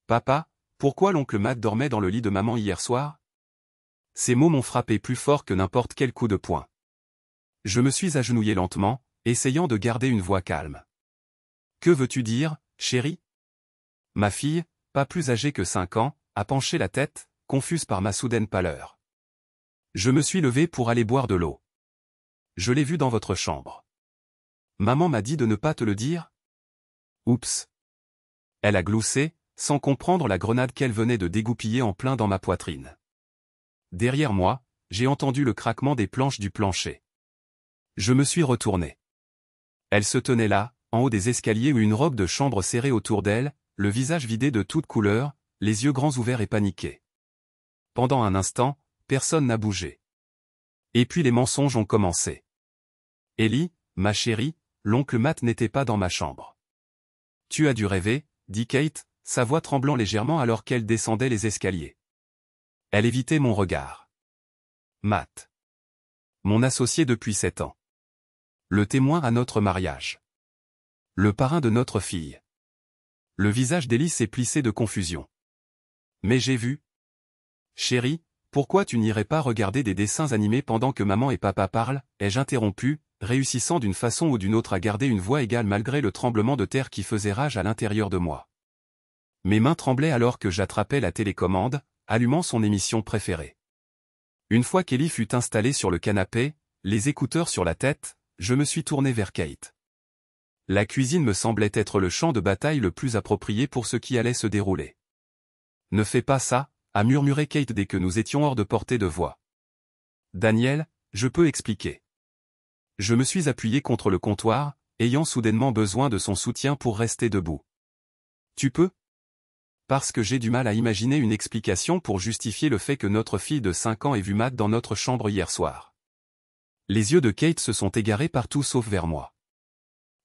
Papa, pourquoi l'oncle Matt dormait dans le lit de maman hier soir? Ces mots m'ont frappé plus fort que n'importe quel coup de poing. Je me suis agenouillé lentement, essayant de garder une voix calme. Que veux-tu dire, chérie? Ma fille, pas plus âgée que 5 ans, a penché la tête, confuse par ma soudaine pâleur. Je me suis levé pour aller boire de l'eau. Je l'ai vu dans votre chambre. Maman m'a dit de ne pas te le dire? Oups. Elle a gloussé, sans comprendre la grenade qu'elle venait de dégoupiller en plein dans ma poitrine. Derrière moi, j'ai entendu le craquement des planches du plancher. Je me suis retourné. Elle se tenait là, en haut des escaliers où une robe de chambre serrée autour d'elle, le visage vidé de toutes couleurs, les yeux grands ouverts et paniqués. Pendant un instant, personne n'a bougé. Et puis les mensonges ont commencé. Ellie, ma chérie, l'oncle Matt n'était pas dans ma chambre. Tu as dû rêver, dit Kate, sa voix tremblant légèrement alors qu'elle descendait les escaliers. Elle évitait mon regard. Matt. Mon associé depuis 7 ans. Le témoin à notre mariage. Le parrain de notre fille. Le visage d'Ellie s'est plissé de confusion. Mais j'ai vu. Chérie, pourquoi tu n'irais pas regarder des dessins animés pendant que maman et papa parlent, ai-je interrompu, réussissant d'une façon ou d'une autre à garder une voix égale malgré le tremblement de terre qui faisait rage à l'intérieur de moi. Mes mains tremblaient alors que j'attrapais la télécommande, allumant son émission préférée. Une fois qu'Ellie fut installée sur le canapé, les écouteurs sur la tête, je me suis tourné vers Kate. La cuisine me semblait être le champ de bataille le plus approprié pour ce qui allait se dérouler. Ne fais pas ça, a murmuré Kate dès que nous étions hors de portée de voix. Daniel, je peux expliquer. Je me suis appuyé contre le comptoir, ayant soudainement besoin de son soutien pour rester debout. Tu peux? Parce que j'ai du mal à imaginer une explication pour justifier le fait que notre fille de 5 ans ait vu Matt dans notre chambre hier soir. Les yeux de Kate se sont égarés partout sauf vers moi.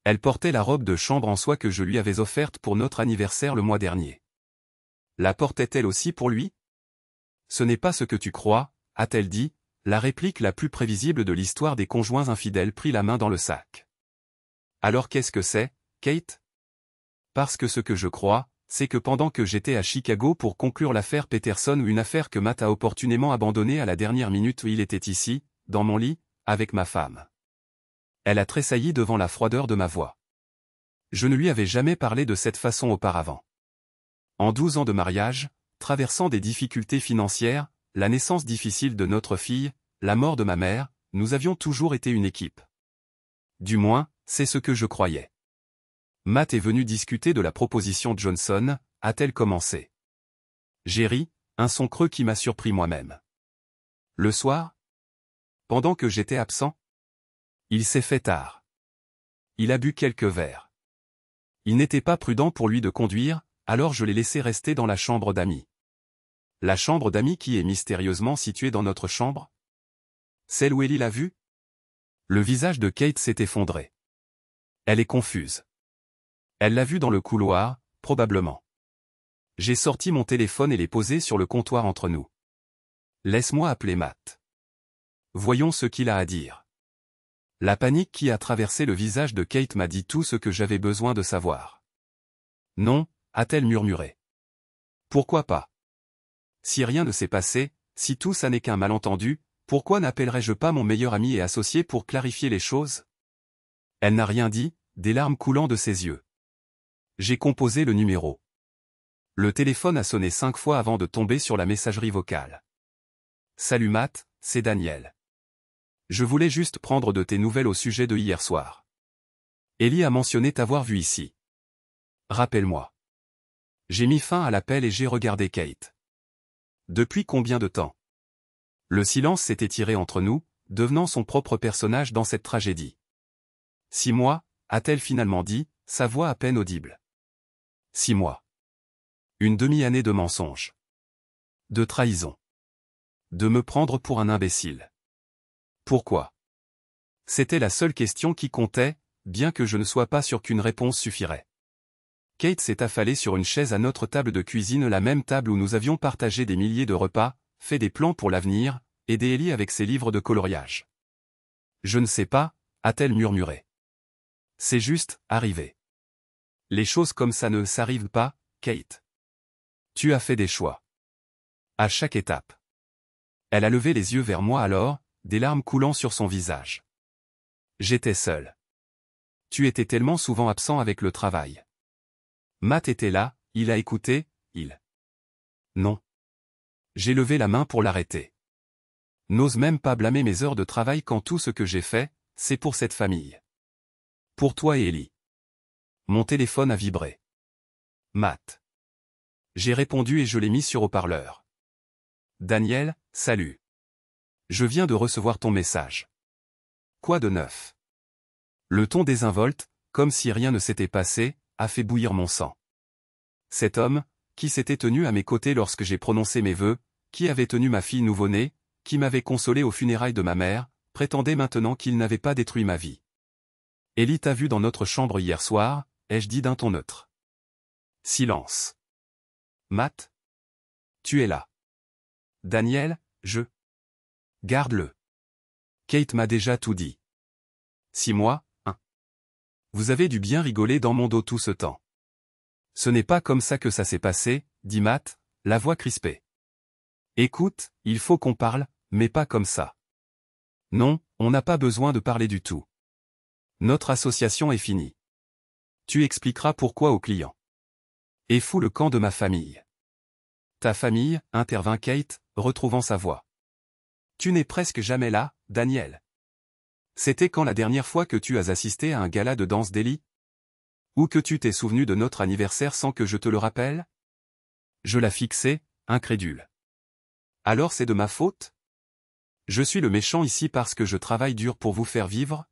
Elle portait la robe de chambre en soie que je lui avais offerte pour notre anniversaire le mois dernier. La portait-elle aussi pour lui? Ce n'est pas ce que tu crois, a-t-elle dit, la réplique la plus prévisible de l'histoire des conjoints infidèles prit la main dans le sac. Alors qu'est-ce que c'est, Kate? Parce que ce que je crois, c'est que pendant que j'étais à Chicago pour conclure l'affaire Peterson ou une affaire que Matt a opportunément abandonnée à la dernière minute où il était ici, dans mon lit, avec ma femme. Elle a tressailli devant la froideur de ma voix. Je ne lui avais jamais parlé de cette façon auparavant. En 12 ans de mariage, traversant des difficultés financières, la naissance difficile de notre fille, la mort de ma mère, nous avions toujours été une équipe. Du moins, c'est ce que je croyais. Matt est venu discuter de la proposition Johnson, a-t-elle commencé. J'ai ri, un son creux qui m'a surpris moi-même. Le soir? Pendant que j'étais absent? Il s'est fait tard. Il a bu quelques verres. Il n'était pas prudent pour lui de conduire, alors je l'ai laissé rester dans la chambre d'amis. La chambre d'amis qui est mystérieusement située dans notre chambre? Celle où Ellie l'a vue? Le visage de Kate s'est effondré. Elle est confuse. Elle l'a vu dans le couloir, probablement. J'ai sorti mon téléphone et l'ai posé sur le comptoir entre nous. Laisse-moi appeler Matt. Voyons ce qu'il a à dire. La panique qui a traversé le visage de Kate m'a dit tout ce que j'avais besoin de savoir. Non, a-t-elle murmuré. Pourquoi pas? Si rien ne s'est passé, si tout ça n'est qu'un malentendu, pourquoi n'appellerais-je pas mon meilleur ami et associé pour clarifier les choses? Elle n'a rien dit, des larmes coulant de ses yeux. J'ai composé le numéro. Le téléphone a sonné 5 fois avant de tomber sur la messagerie vocale. Salut Matt, c'est Daniel. Je voulais juste prendre de tes nouvelles au sujet de hier soir. Ellie a mentionné t'avoir vu ici. Rappelle-moi. J'ai mis fin à l'appel et j'ai regardé Kate. Depuis combien de temps? Le silence s'est étiré entre nous, devenant son propre personnage dans cette tragédie. 6 mois, a-t-elle finalement dit, sa voix à peine audible. 6 mois. Une demi-année de mensonges. De trahison. De me prendre pour un imbécile. Pourquoi? C'était la seule question qui comptait, bien que je ne sois pas sûr qu'une réponse suffirait. Kate s'est affalée sur une chaise à notre table de cuisine, la même table où nous avions partagé des milliers de repas, fait des plans pour l'avenir, aidé Ellie avec ses livres de coloriage. Je ne sais pas, a-t-elle murmuré. C'est juste, arrivé. Les choses comme ça ne s'arrivent pas, Kate. Tu as fait des choix. À chaque étape. Elle a levé les yeux vers moi alors, des larmes coulant sur son visage. J'étais seul. Tu étais tellement souvent absent avec le travail. Matt était là, il a écouté, Non. J'ai levé la main pour l'arrêter. N'ose même pas blâmer mes heures de travail quand tout ce que j'ai fait, c'est pour cette famille. Pour toi et Ellie. Mon téléphone a vibré. Matt. J'ai répondu et je l'ai mis sur haut-parleur. Daniel, salut. Je viens de recevoir ton message. Quoi de neuf? Le ton désinvolte, comme si rien ne s'était passé, a fait bouillir mon sang. Cet homme, qui s'était tenu à mes côtés lorsque j'ai prononcé mes vœux, qui avait tenu ma fille nouveau-née, qui m'avait consolé aux funérailles de ma mère, prétendait maintenant qu'il n'avait pas détruit ma vie. Ellie t'a vu dans notre chambre hier soir, ai-je dit d'un ton neutre. Silence. Matt? Tu es là. Daniel, je... Garde-le. Kate m'a déjà tout dit. 6 mois, hein. Vous avez dû bien rigoler dans mon dos tout ce temps. Ce n'est pas comme ça que ça s'est passé, dit Matt, la voix crispée. Écoute, il faut qu'on parle, mais pas comme ça. Non, on n'a pas besoin de parler du tout. Notre association est finie. Tu expliqueras pourquoi aux clients. Et fous le camp de ma famille. Ta famille, intervint Kate, retrouvant sa voix. Tu n'es presque jamais là, Daniel. C'était quand la dernière fois que tu as assisté à un gala de danse d'Ellie? Ou que tu t'es souvenu de notre anniversaire sans que je te le rappelle? Je la fixai, incrédule. Alors c'est de ma faute? Je suis le méchant ici parce que je travaille dur pour vous faire vivre?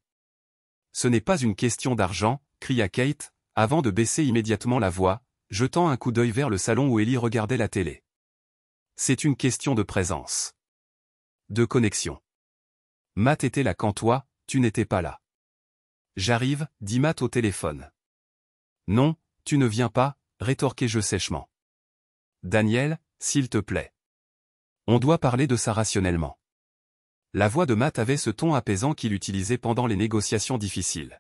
Ce n'est pas une question d'argent, cria Kate, avant de baisser immédiatement la voix, jetant un coup d'œil vers le salon où Ellie regardait la télé. C'est une question de présence. De connexion. Matt était là quand toi, tu n'étais pas là. J'arrive, dit Matt au téléphone. Non, tu ne viens pas, rétorquai-je sèchement. Daniel, s'il te plaît. On doit parler de ça rationnellement. La voix de Matt avait ce ton apaisant qu'il utilisait pendant les négociations difficiles.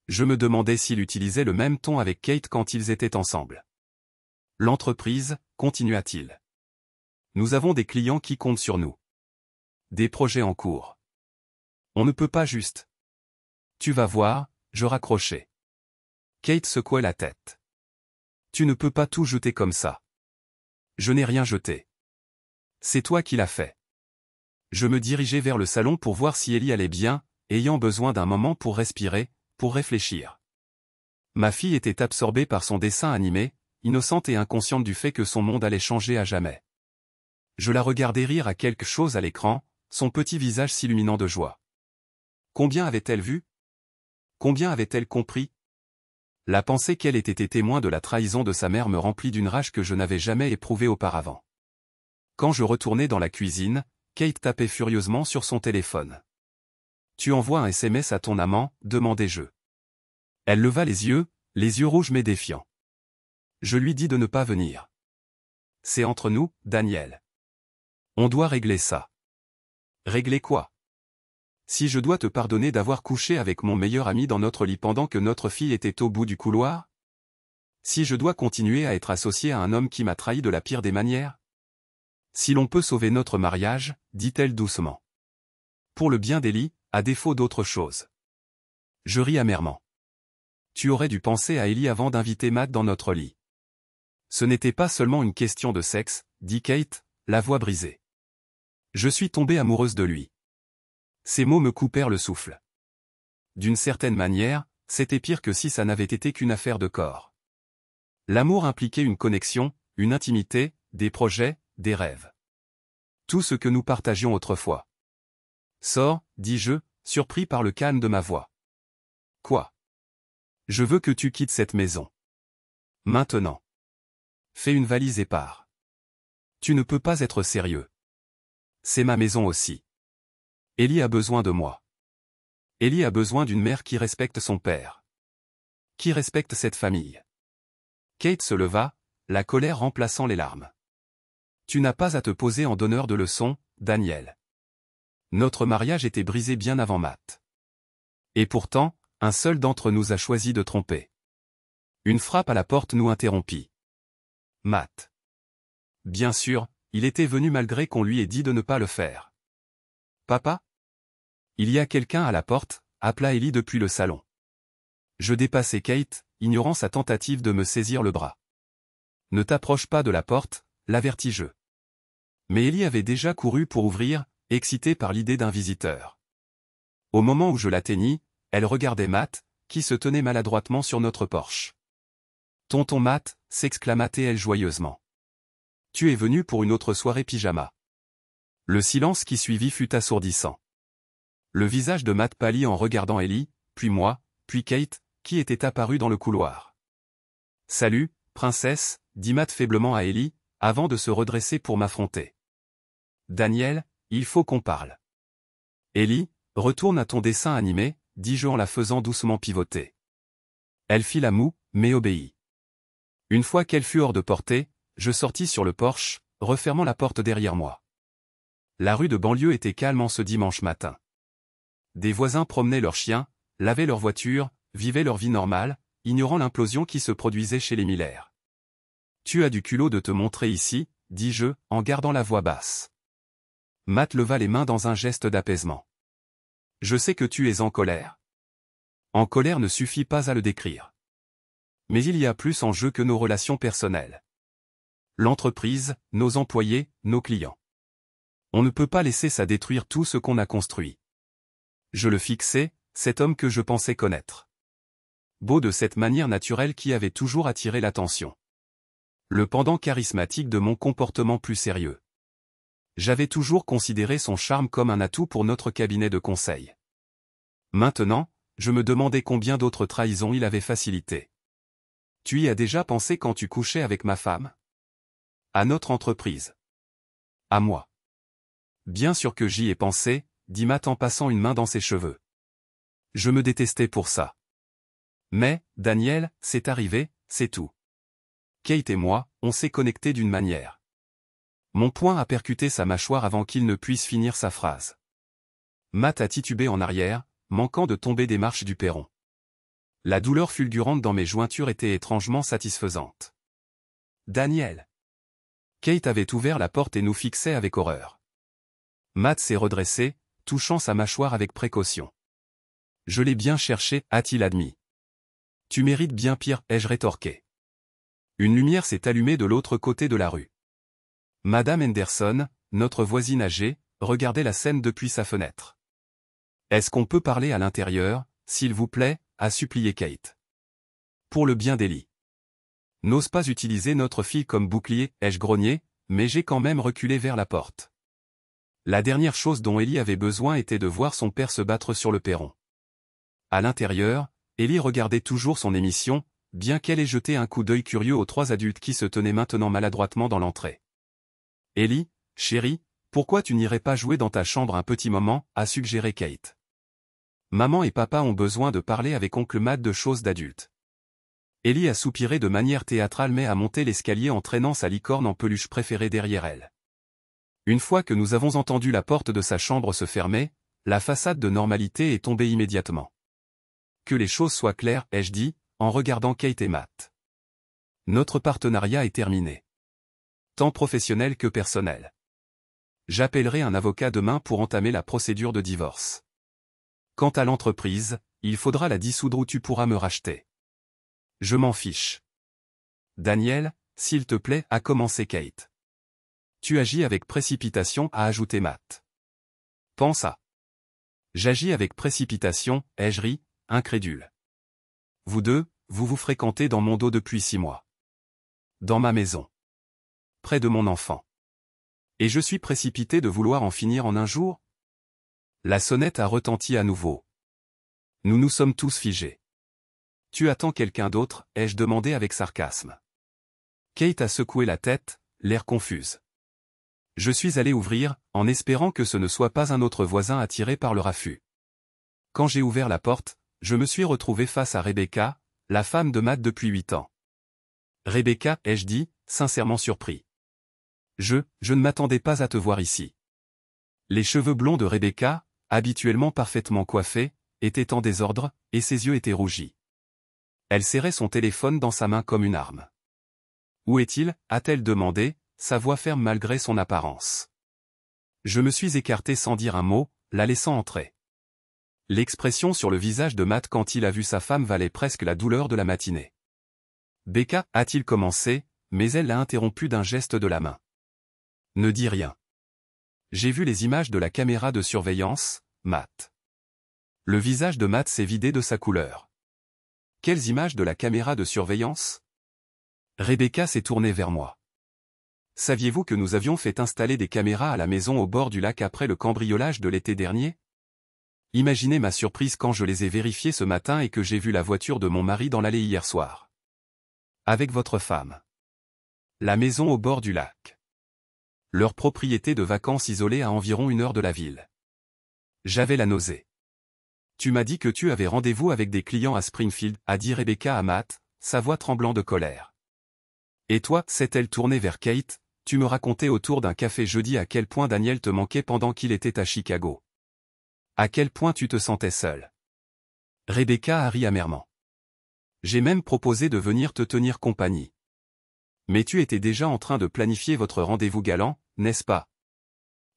Je me demandais s'il utilisait le même ton avec Kate quand ils étaient ensemble. L'entreprise, continua-t-il. Nous avons des clients qui comptent sur nous. Des projets en cours. On ne peut pas juste. Tu vas voir, je raccrochai. Kate secouait la tête. Tu ne peux pas tout jeter comme ça. Je n'ai rien jeté. C'est toi qui l'as fait. Je me dirigeai vers le salon pour voir si Ellie allait bien, ayant besoin d'un moment pour respirer, pour réfléchir. Ma fille était absorbée par son dessin animé, innocente et inconsciente du fait que son monde allait changer à jamais. Je la regardais rire à quelque chose à l'écran, son petit visage s'illuminant de joie. Combien avait-elle vu? Combien avait-elle compris? La pensée qu'elle ait été témoin de la trahison de sa mère me remplit d'une rage que je n'avais jamais éprouvée auparavant. Quand je retournai dans la cuisine, Kate tapait furieusement sur son téléphone. « Tu envoies un SMS à ton amant ?» demandai-je. Elle leva les yeux rouges mais défiants. Je lui dis de ne pas venir. « C'est entre nous, Daniel. On doit régler ça. » Régler quoi? Si je dois te pardonner d'avoir couché avec mon meilleur ami dans notre lit pendant que notre fille était au bout du couloir? Si je dois continuer à être associé à un homme qui m'a trahi de la pire des manières? Si l'on peut sauver notre mariage, dit-elle doucement. Pour le bien d'Ellie, à défaut d'autre chose. Je ris amèrement. Tu aurais dû penser à Ellie avant d'inviter Matt dans notre lit. Ce n'était pas seulement une question de sexe, dit Kate, la voix brisée. Je suis tombée amoureuse de lui. Ces mots me coupèrent le souffle. D'une certaine manière, c'était pire que si ça n'avait été qu'une affaire de corps. L'amour impliquait une connexion, une intimité, des projets, des rêves. Tout ce que nous partagions autrefois. Sors, dis-je, surpris par le calme de ma voix. Quoi? Je veux que tu quittes cette maison. Maintenant. Fais une valise et pars. Tu ne peux pas être sérieux. C'est ma maison aussi. Ellie a besoin de moi. Ellie a besoin d'une mère qui respecte son père. Qui respecte cette famille. Kate se leva, la colère remplaçant les larmes. Tu n'as pas à te poser en donneur de leçons, Daniel. Notre mariage était brisé bien avant Matt. Et pourtant, un seul d'entre nous a choisi de tromper. Une frappe à la porte nous interrompit. Matt. Bien sûr, il était venu malgré qu'on lui ait dit de ne pas le faire. Papa? Il y a quelqu'un à la porte, appela Ellie depuis le salon. Je dépassai Kate, ignorant sa tentative de me saisir le bras. Ne t'approche pas de la porte, l'avertis-je. Mais Ellie avait déjà couru pour ouvrir, excitée par l'idée d'un visiteur. Au moment où je l'atteignis, elle regardait Matt, qui se tenait maladroitement sur notre porche. Tonton Matt, s'exclama-t-elle joyeusement. Tu es venu pour une autre soirée pyjama. Le silence qui suivit fut assourdissant. Le visage de Matt pâlit en regardant Ellie, puis moi, puis Kate, qui était apparue dans le couloir. Salut, princesse, dit Matt faiblement à Ellie, avant de se redresser pour m'affronter. Daniel, il faut qu'on parle. Ellie, retourne à ton dessin animé, dis-je en la faisant doucement pivoter. Elle fit la moue, mais obéit. Une fois qu'elle fut hors de portée, je sortis sur le porche, refermant la porte derrière moi. La rue de banlieue était calme en ce dimanche matin. Des voisins promenaient leurs chiens, lavaient leurs voitures, vivaient leur vie normale, ignorant l'implosion qui se produisait chez les Miller. Tu as du culot de te montrer ici, dis-je, en gardant la voix basse. Matt leva les mains dans un geste d'apaisement. Je sais que tu es en colère. En colère ne suffit pas à le décrire. Mais il y a plus en jeu que nos relations personnelles. L'entreprise, nos employés, nos clients. On ne peut pas laisser ça détruire tout ce qu'on a construit. Je le fixais, cet homme que je pensais connaître. Beau de cette manière naturelle qui avait toujours attiré l'attention. Le pendant charismatique de mon comportement plus sérieux. J'avais toujours considéré son charme comme un atout pour notre cabinet de conseil. Maintenant, je me demandais combien d'autres trahisons il avait facilité. Tu y as déjà pensé quand tu couchais avec ma femme? À notre entreprise. À moi. Bien sûr que j'y ai pensé, dit Matt en passant une main dans ses cheveux. Je me détestais pour ça. Mais, Daniel, c'est arrivé, c'est tout. Kate et moi, on s'est connectés d'une manière. Mon poing a percuté sa mâchoire avant qu'il ne puisse finir sa phrase. Matt a titubé en arrière, manquant de tomber des marches du perron. La douleur fulgurante dans mes jointures était étrangement satisfaisante. Daniel. Kate avait ouvert la porte et nous fixait avec horreur. Matt s'est redressé, touchant sa mâchoire avec précaution. Je l'ai bien cherché, a-t-il admis. Tu mérites bien pire, ai-je rétorqué. Une lumière s'est allumée de l'autre côté de la rue. Madame Henderson, notre voisine âgée, regardait la scène depuis sa fenêtre. Est-ce qu'on peut parler à l'intérieur, s'il vous plaît, a supplié Kate. Pour le bien d'Ellie. N'ose pas utiliser notre fille comme bouclier, ai-je grogné, mais j'ai quand même reculé vers la porte. La dernière chose dont Ellie avait besoin était de voir son père se battre sur le perron. À l'intérieur, Ellie regardait toujours son émission, bien qu'elle ait jeté un coup d'œil curieux aux trois adultes qui se tenaient maintenant maladroitement dans l'entrée. Ellie, chérie, pourquoi tu n'irais pas jouer dans ta chambre un petit moment, a suggéré Kate. Maman et papa ont besoin de parler avec oncle Matt de choses d'adultes. Ellie a soupiré de manière théâtrale mais a monté l'escalier en traînant sa licorne en peluche préférée derrière elle. Une fois que nous avons entendu la porte de sa chambre se fermer, la façade de normalité est tombée immédiatement. Que les choses soient claires, ai-je dit, en regardant Kate et Matt. Notre partenariat est terminé. Tant professionnel que personnel. J'appellerai un avocat demain pour entamer la procédure de divorce. Quant à l'entreprise, il faudra la dissoudre ou tu pourras me racheter. Je m'en fiche. Daniel, s'il te plaît, a commencé Kate. Tu agis avec précipitation, a ajouté Matt. Pense à. J'agis avec précipitation, ai-je ri, incrédule. Vous deux, vous vous fréquentez dans mon dos depuis 6 mois. Dans ma maison. Près de mon enfant. Et je suis précipité de vouloir en finir en un jour? La sonnette a retenti à nouveau. Nous nous sommes tous figés. Tu attends quelqu'un d'autre, ai-je demandé avec sarcasme. Kate a secoué la tête, l'air confuse. Je suis allé ouvrir, en espérant que ce ne soit pas un autre voisin attiré par le raffut. Quand j'ai ouvert la porte, je me suis retrouvé face à Rebecca, la femme de Matt depuis 8 ans. Rebecca, ai-je dit, sincèrement surpris. Je ne m'attendais pas à te voir ici. Les cheveux blonds de Rebecca, habituellement parfaitement coiffés, étaient en désordre, et ses yeux étaient rougis. Elle serrait son téléphone dans sa main comme une arme. Où est-il, a-t-elle demandé, sa voix ferme malgré son apparence. Je me suis écarté sans dire un mot, la laissant entrer. L'expression sur le visage de Matt quand il a vu sa femme valait presque la douleur de la matinée. Becca, a-t-il commencé, mais elle l'a interrompu d'un geste de la main. Ne dis rien. J'ai vu les images de la caméra de surveillance, Matt. Le visage de Matt s'est vidé de sa couleur. Quelles images de la caméra de surveillance? Rebecca s'est tournée vers moi. Saviez-vous que nous avions fait installer des caméras à la maison au bord du lac après le cambriolage de l'été dernier? Imaginez ma surprise quand je les ai vérifiées ce matin et que j'ai vu la voiture de mon mari dans l'allée hier soir. Avec votre femme. La maison au bord du lac. Leur propriété de vacances isolée à environ 1 heure de la ville. J'avais la nausée. Tu m'as dit que tu avais rendez-vous avec des clients à Springfield, a dit Rebecca à Matt, sa voix tremblant de colère. Et toi, s'est-elle tournée vers Kate, tu me racontais autour d'un café jeudi à quel point Daniel te manquait pendant qu'il était à Chicago. À quel point tu te sentais seul. Rebecca a ri amèrement. J'ai même proposé de venir te tenir compagnie. Mais tu étais déjà en train de planifier votre rendez-vous galant, n'est-ce pas?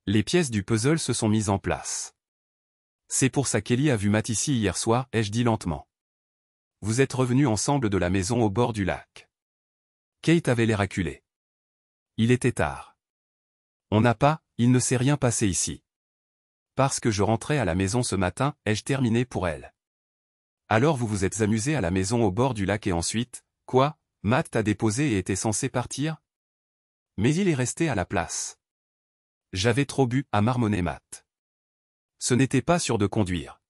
Les pièces du puzzle se sont mises en place. C'est pour ça qu'Ellie a vu Matt ici hier soir, ai-je dit lentement. Vous êtes revenus ensemble de la maison au bord du lac. Kate avait l'air acculée. Il était tard. Il ne s'est rien passé ici. Parce que je rentrais à la maison ce matin, ai-je terminé pour elle. Alors vous vous êtes amusés à la maison au bord du lac et ensuite, quoi, Matt t'a déposé et était censé partir? Mais il est resté à la place. J'avais trop bu, a marmonné Matt. Ce n'était pas sûr de conduire.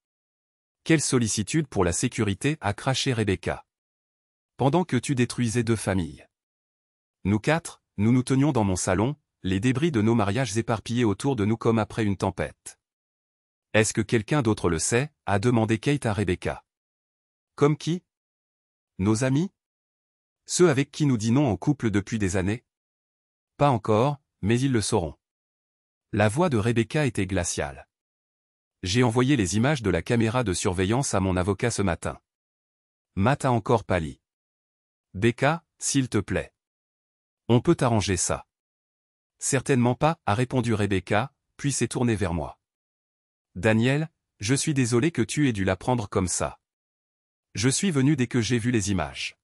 Quelle sollicitude pour la sécurité, a craché Rebecca. Pendant que tu détruisais 2 familles. Nous 4, nous nous tenions dans mon salon, les débris de nos mariages éparpillés autour de nous comme après une tempête. Est-ce que quelqu'un d'autre le sait, a demandé Kate à Rebecca. Comme qui? Nos amis? Ceux avec qui nous dînons en couple depuis des années? Pas encore, mais ils le sauront. La voix de Rebecca était glaciale. J'ai envoyé les images de la caméra de surveillance à mon avocat ce matin. Matt a encore pâli. Becca, s'il te plaît. On peut arranger ça. Certainement pas, a répondu Rebecca, puis s'est tournée vers moi. Daniel, je suis désolé que tu aies dû la prendre comme ça. Je suis venu dès que j'ai vu les images.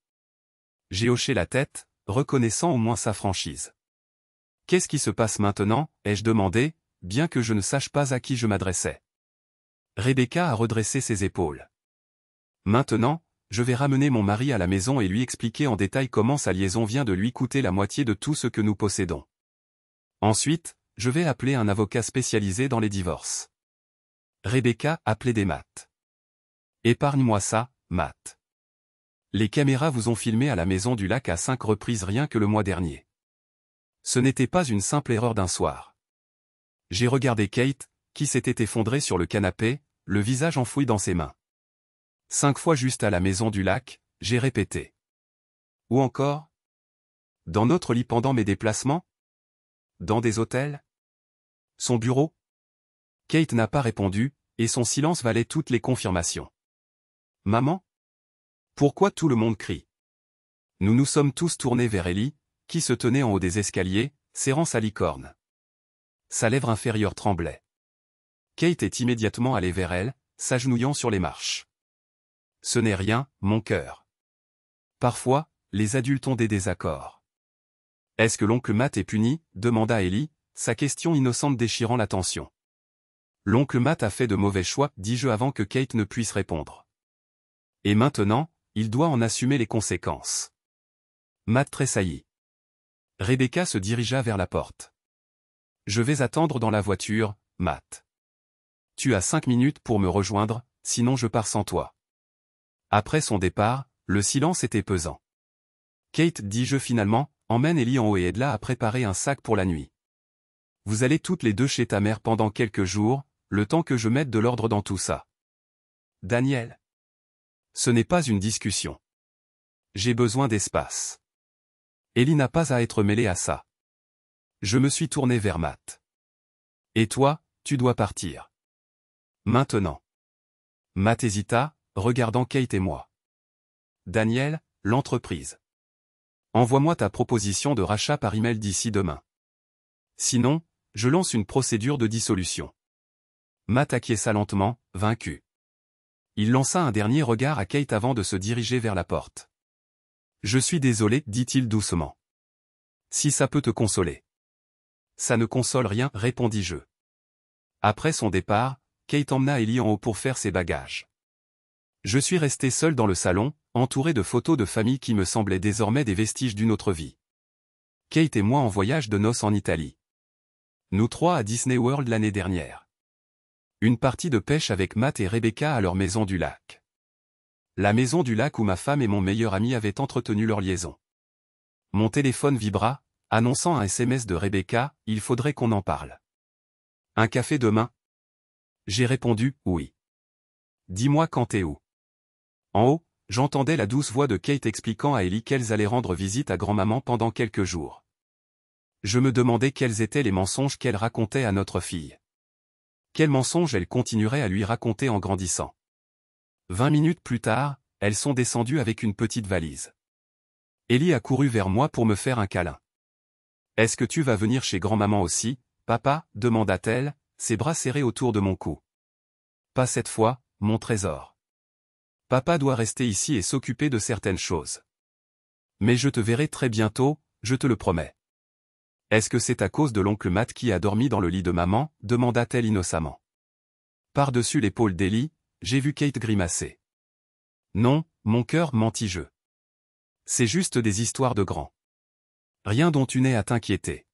J'ai hoché la tête, reconnaissant au moins sa franchise. Qu'est-ce qui se passe maintenant, ai-je demandé, bien que je ne sache pas à qui je m'adressais. Rebecca a redressé ses épaules. Maintenant, je vais ramener mon mari à la maison et lui expliquer en détail comment sa liaison vient de lui coûter la moitié de tout ce que nous possédons. Ensuite, je vais appeler un avocat spécialisé dans les divorces. Rebecca a plaidé Matt. Épargne-moi ça, Matt. Les caméras vous ont filmé à la maison du lac à 5 reprises rien que le mois dernier. Ce n'était pas une simple erreur d'un soir. J'ai regardé Kate, qui s'était effondrée sur le canapé, le visage enfoui dans ses mains. 5 fois juste à la maison du lac, j'ai répété. Ou encore? Dans notre lit pendant mes déplacements? Dans des hôtels? Son bureau? Kate n'a pas répondu, et son silence valait toutes les confirmations. Maman? Pourquoi tout le monde crie? Nous nous sommes tous tournés vers Ellie, qui se tenait en haut des escaliers, serrant sa licorne. Sa lèvre inférieure tremblait. Kate est immédiatement allée vers elle, s'agenouillant sur les marches. Ce n'est rien, mon cœur. Parfois, les adultes ont des désaccords. Est-ce que l'oncle Matt est puni? Demanda Ellie, sa question innocente déchirant la tension. L'oncle Matt a fait de mauvais choix, dis-je avant que Kate ne puisse répondre. Et maintenant, il doit en assumer les conséquences. Matt tressaillit. Rebecca se dirigea vers la porte. Je vais attendre dans la voiture, Matt. Tu as 5 minutes pour me rejoindre, sinon je pars sans toi. Après son départ, le silence était pesant. Kate, dis-je finalement, emmène Ellie en haut et aide-la à préparer un sac pour la nuit. Vous allez toutes les deux chez ta mère pendant quelques jours, le temps que je mette de l'ordre dans tout ça. Daniel. Ce n'est pas une discussion. J'ai besoin d'espace. Ellie n'a pas à être mêlée à ça. Je me suis tourné vers Matt. Et toi, tu dois partir. Maintenant. Matt hésita, regardant Kate et moi. Daniel, l'entreprise. Envoie-moi ta proposition de rachat par email d'ici demain. Sinon, je lance une procédure de dissolution. Matt acquiesça lentement, vaincu. Il lança un dernier regard à Kate avant de se diriger vers la porte. « Je suis désolé, dit-il doucement. Si ça peut te consoler. » « Ça ne console rien, répondis-je. Après son départ, Kate emmena Ellie en haut pour faire ses bagages. Je suis resté seul dans le salon, entouré de photos de famille qui me semblaient désormais des vestiges d'une autre vie. Kate et moi en voyage de noces en Italie. Nous trois à Disney World l'année dernière. Une partie de pêche avec Matt et Rebecca à leur maison du lac. La maison du lac où ma femme et mon meilleur ami avaient entretenu leur liaison. Mon téléphone vibra, annonçant un SMS de Rebecca, « Il faudrait qu'on en parle. » « Un café demain ?» J'ai répondu, « Oui. » « Dis-moi quand t'es où. » En haut, j'entendais la douce voix de Kate expliquant à Ellie qu'elles allaient rendre visite à grand-maman pendant quelques jours. Je me demandais quels étaient les mensonges qu'elle racontait à notre fille. Quels mensonges elle continuerait à lui raconter en grandissant. 20 minutes plus tard, elles sont descendues avec une petite valise. Ellie a couru vers moi pour me faire un câlin. « Est-ce que tu vas venir chez grand-maman aussi, papa ?» demanda-t-elle, ses bras serrés autour de mon cou. « Pas cette fois, mon trésor. Papa doit rester ici et s'occuper de certaines choses. Mais je te verrai très bientôt, je te le promets. » « Est-ce que c'est à cause de l'oncle Matt qui a dormi dans le lit de maman ?» demanda-t-elle innocemment. Par-dessus l'épaule d'Ellie, j'ai vu Kate grimacer. « Non, mon cœur, mentis-je. C'est juste des histoires de grands. Rien dont tu n'aies à t'inquiéter. »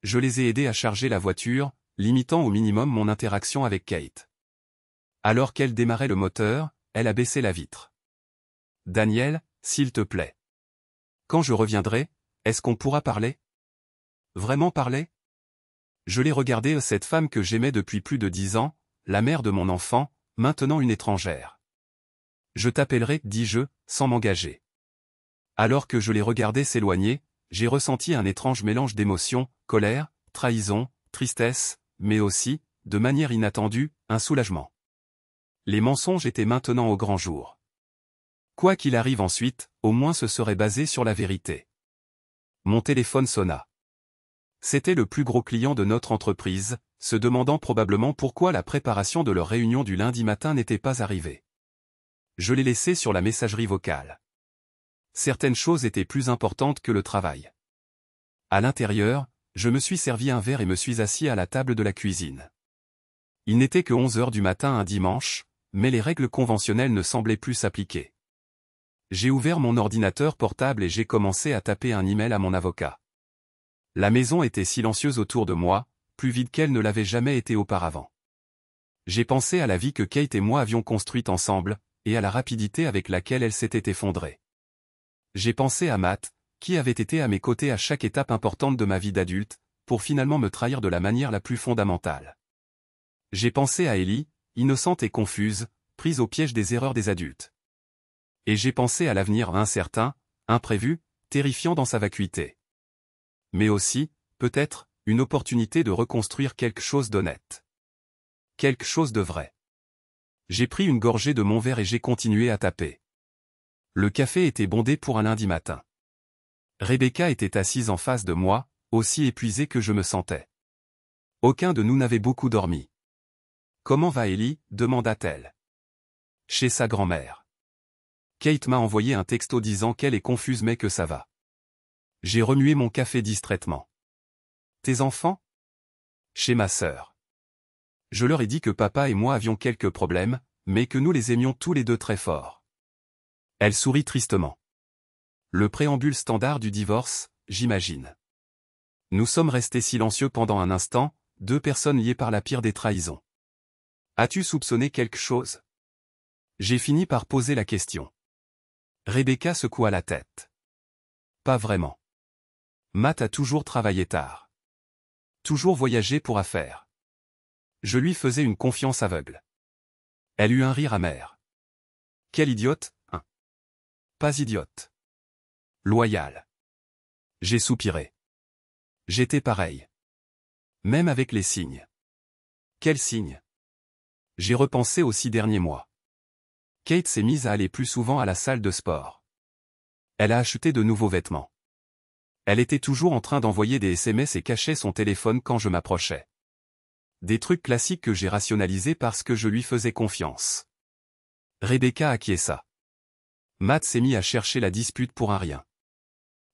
Je les ai aidés à charger la voiture, limitant au minimum mon interaction avec Kate. Alors qu'elle démarrait le moteur, elle a baissé la vitre. « Daniel, s'il te plaît. Quand je reviendrai, est-ce qu'on pourra parler ? » Vraiment parler ? Je l'ai regardée, cette femme que j'aimais depuis plus de 10 ans, la mère de mon enfant, maintenant une étrangère. « Je t'appellerai, dis-je, sans m'engager. » Alors que je l'ai regardée s'éloigner, j'ai ressenti un étrange mélange d'émotions, colère, trahison, tristesse, mais aussi, de manière inattendue, un soulagement. Les mensonges étaient maintenant au grand jour. Quoi qu'il arrive ensuite, au moins ce serait basé sur la vérité. Mon téléphone sonna. C'était le plus gros client de notre entreprise, se demandant probablement pourquoi la préparation de leur réunion du lundi matin n'était pas arrivée. Je l'ai laissé sur la messagerie vocale. Certaines choses étaient plus importantes que le travail. À l'intérieur, je me suis servi un verre et me suis assis à la table de la cuisine. Il n'était que 11 heures du matin un dimanche, mais les règles conventionnelles ne semblaient plus s'appliquer. J'ai ouvert mon ordinateur portable et j'ai commencé à taper un email à mon avocat. La maison était silencieuse autour de moi, plus vide qu'elle ne l'avait jamais été auparavant. J'ai pensé à la vie que Kate et moi avions construite ensemble, et à la rapidité avec laquelle elle s'était effondrée. J'ai pensé à Matt, qui avait été à mes côtés à chaque étape importante de ma vie d'adulte, pour finalement me trahir de la manière la plus fondamentale. J'ai pensé à Ellie, innocente et confuse, prise au piège des erreurs des adultes. Et j'ai pensé à l'avenir incertain, imprévu, terrifiant dans sa vacuité. Mais aussi, peut-être, une opportunité de reconstruire quelque chose d'honnête. Quelque chose de vrai. J'ai pris une gorgée de mon verre et j'ai continué à taper. Le café était bondé pour un lundi matin. Rebecca était assise en face de moi, aussi épuisée que je me sentais. Aucun de nous n'avait beaucoup dormi. « Comment va Ellie ?» demanda-t-elle. « Chez sa grand-mère. » Kate m'a envoyé un texto disant qu'elle est confuse mais que ça va. J'ai remué mon café distraitement. « Tes enfants ? » Chez ma sœur. Je leur ai dit que papa et moi avions quelques problèmes, mais que nous les aimions tous les deux très fort. Elle sourit tristement. Le préambule standard du divorce, j'imagine. Nous sommes restés silencieux pendant un instant, deux personnes liées par la pire des trahisons. As-tu soupçonné quelque chose ? J'ai fini par poser la question. Rebecca secoua la tête. Pas vraiment. Matt a toujours travaillé tard. Toujours voyagé pour affaires. Je lui faisais une confiance aveugle. Elle eut un rire amer. Quelle idiote, hein ? Pas idiote. Loyale. J'ai soupiré. J'étais pareil. Même avec les signes. Quels signes ? J'ai repensé aux 6 derniers mois. Kate s'est mise à aller plus souvent à la salle de sport. Elle a acheté de nouveaux vêtements. Elle était toujours en train d'envoyer des SMS et cachait son téléphone quand je m'approchais. Des trucs classiques que j'ai rationalisés parce que je lui faisais confiance. Rebecca acquiesça. Matt s'est mis à chercher la dispute pour un rien.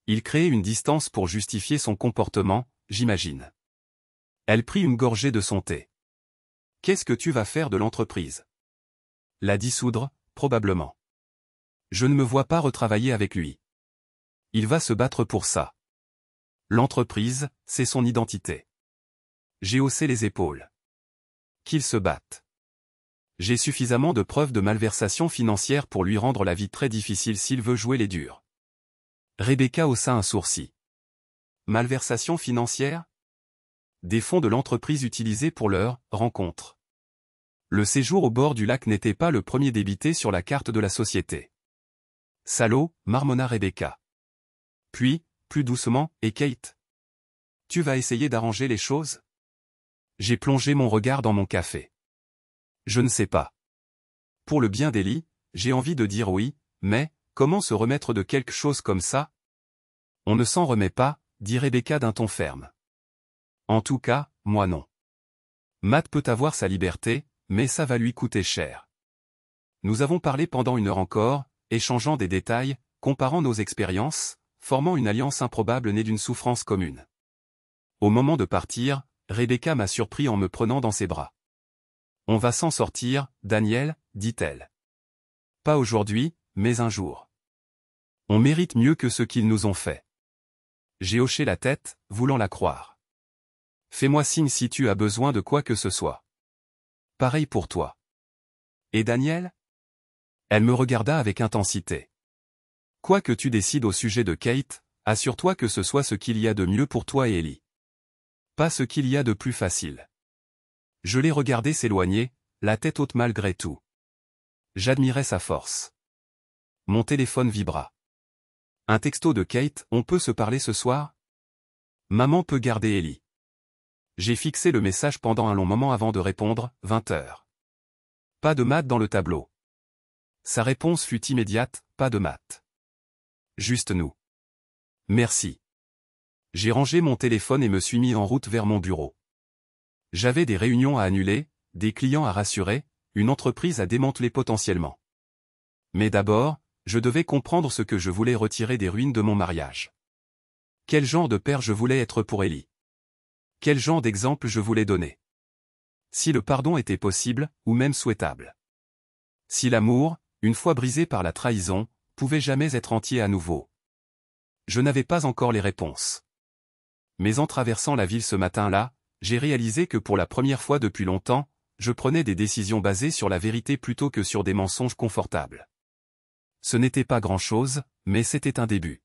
Il créait une distance pour justifier son comportement, j'imagine. Elle prit une gorgée de son thé. « Qu'est-ce que tu vas faire de l'entreprise ? » La dissoudre, probablement. Je ne me vois pas retravailler avec lui. Il va se battre pour ça. L'entreprise, c'est son identité. J'ai haussé les épaules. Qu'il se batte. J'ai suffisamment de preuves de malversation financière pour lui rendre la vie très difficile s'il veut jouer les durs. Rebecca haussa un sourcil. Malversation financière ? Des fonds de l'entreprise utilisés pour leur rencontre. Le séjour au bord du lac n'était pas le premier débité sur la carte de la société. Salaud, marmonna Rebecca. Puis, plus doucement, et Kate ? Tu vas essayer d'arranger les choses ? J'ai plongé mon regard dans mon café. Je ne sais pas. Pour le bien d'Ellie, j'ai envie de dire oui, mais, comment se remettre de quelque chose comme ça ? On ne s'en remet pas, dit Rebecca d'un ton ferme. En tout cas, moi non. Matt peut avoir sa liberté, mais ça va lui coûter cher. Nous avons parlé pendant une heure encore, échangeant des détails, comparant nos expériences, formant une alliance improbable née d'une souffrance commune. Au moment de partir, Rebecca m'a surpris en me prenant dans ses bras. On va s'en sortir, Daniel, dit-elle. Pas aujourd'hui, mais un jour. On mérite mieux que ce qu'ils nous ont fait. J'ai hoché la tête, voulant la croire. Fais-moi signe si tu as besoin de quoi que ce soit. Pareil pour toi. Et Daniel ? Elle me regarda avec intensité. Quoi que tu décides au sujet de Kate, assure-toi que ce soit ce qu'il y a de mieux pour toi et Ellie. Pas ce qu'il y a de plus facile. Je l'ai regardé s'éloigner, la tête haute malgré tout. J'admirais sa force. Mon téléphone vibra. Un texto de Kate, on peut se parler ce soir ? Maman peut garder Ellie. J'ai fixé le message pendant un long moment avant de répondre, 20h. Pas de maths dans le tableau. Sa réponse fut immédiate, pas de maths. Juste nous. Merci. J'ai rangé mon téléphone et me suis mis en route vers mon bureau. J'avais des réunions à annuler, des clients à rassurer, une entreprise à démanteler potentiellement. Mais d'abord, je devais comprendre ce que je voulais retirer des ruines de mon mariage. Quel genre de père je voulais être pour Ellie. Quel genre d'exemple je voulais donner. Si le pardon était possible, ou même souhaitable. Si l'amour, une fois brisé par la trahison, pouvait jamais être entier à nouveau. Je n'avais pas encore les réponses. Mais en traversant la ville ce matin-là, j'ai réalisé que pour la première fois depuis longtemps, je prenais des décisions basées sur la vérité plutôt que sur des mensonges confortables. Ce n'était pas grand-chose, mais c'était un début.